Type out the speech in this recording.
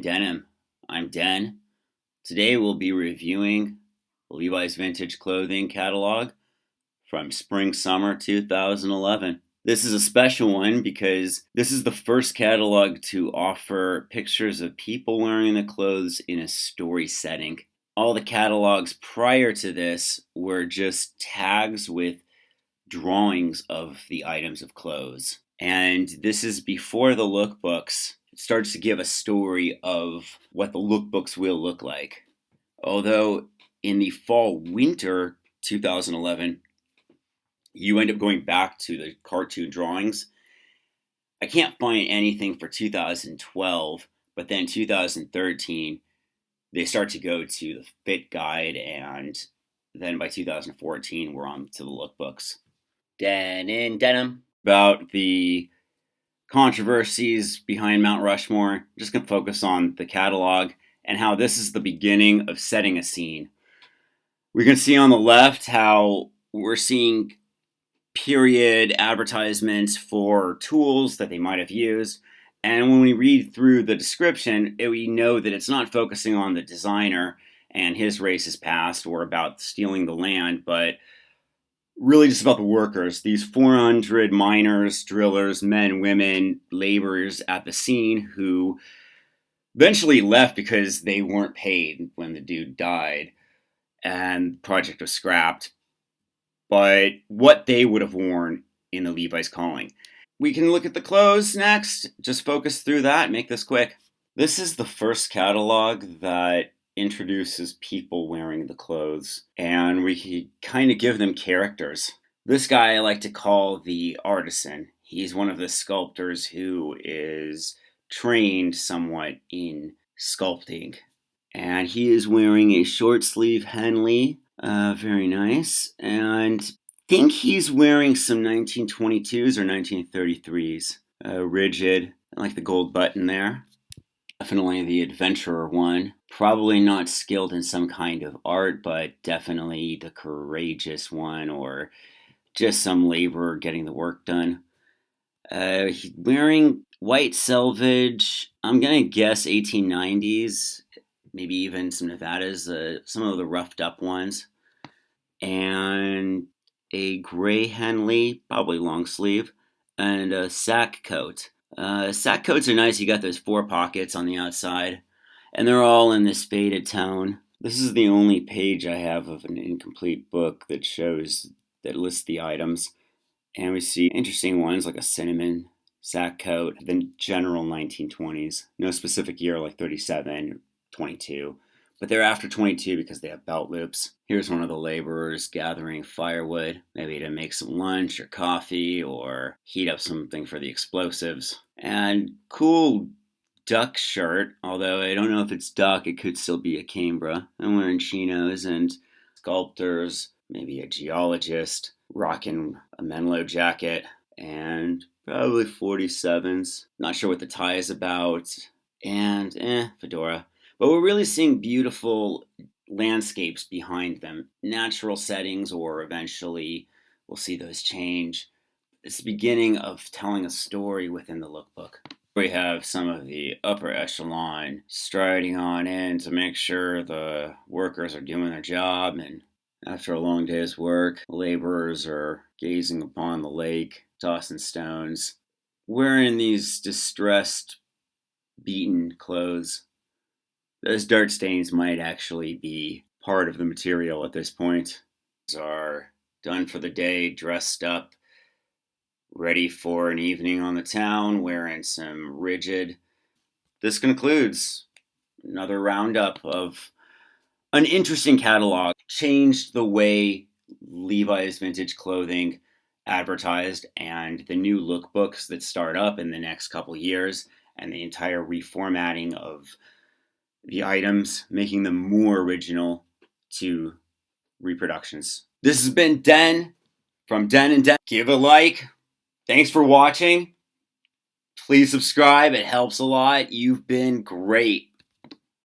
Denim. I'm Den. Today we'll be reviewing Levi's Vintage Clothing Catalog from Spring-Summer 2011. This is a special one because this is the first catalog to offer pictures of people wearing the clothes in a story setting. All the catalogs prior to this were just tags with drawings of the items of clothes. And this is before the lookbooks. It starts to give a story of what the lookbooks will look like. Although in the fall-winter 2011, you end up going back to the cartoon drawings. I can't find anything for 2012, but then 2013, they start to go to the fit guide, and then by 2014, we're on to the lookbooks. Den in Denim. About the controversies behind Mount Rushmore. I'm just going to focus on the catalog and how this is the beginning of setting a scene. We can see on the left how we're seeing period advertisements for tools that they might have used. And when we read through the description, we know that it's not focusing on the designer and his racist past or about stealing the land, but really just about the workers. These 400 miners, drillers, men, women, laborers at the scene who eventually left because they weren't paid when the dude died and the project was scrapped. But what they would have worn in the Levi's calling. We can look at the clothes next. Just focus through that, make this quick. This is the first catalog that introduces people wearing the clothes, and we can kind of give them characters. This guy I like to call the artisan. He's one of the sculptors who is trained somewhat in sculpting, and he is wearing a short sleeve Henley. Very nice. And I think he's wearing some 1922s or 1933s. Rigid. I like the gold button there. Definitely the adventurer one. Probably not skilled in some kind of art, but definitely the courageous one, or just some laborer getting the work done. He's wearing white selvage. I'm gonna guess 1890s, maybe even some Nevadas, some of the roughed up ones. And a gray Henley, probably long sleeve, and a sack coat. Sack coats are nice. You got those 4 pockets on the outside, and they're all in this faded tone. This is the only page I have of an incomplete book that lists the items, and we see interesting ones like a cinnamon sack coat, the general 1920s. No specific year like 37, 22. But they're after 22 because they have belt loops. Here's one of the laborers gathering firewood, maybe to make some lunch or coffee or heat up something for the explosives. And cool duck shirt, although I don't know if it's duck, it could still be a Cambria. I'm wearing chinos, and sculptors, maybe a geologist, rocking a Menlo jacket, and probably 47s. Not sure what the tie is about. And fedora. But we're really seeing beautiful landscapes behind them. Natural settings, or eventually we'll see those change. It's the beginning of telling a story within the lookbook. We have some of the upper echelon striding on in to make sure the workers are doing their job, and after a long day's work, laborers are gazing upon the lake, tossing stones, wearing these distressed, beaten clothes. Those dirt stains might actually be part of the material at this point. Are done for the day, dressed up, ready for an evening on the town, wearing some rigid. This concludes another roundup of an interesting catalog. Changed the way Levi's Vintage Clothing advertised, and the new lookbooks that start up in the next couple years, and the entire reformatting of the items, making them more original to reproductions. This has been Den from Den and Den. Give a like. Thanks for watching. Please subscribe. It helps a lot. You've been great.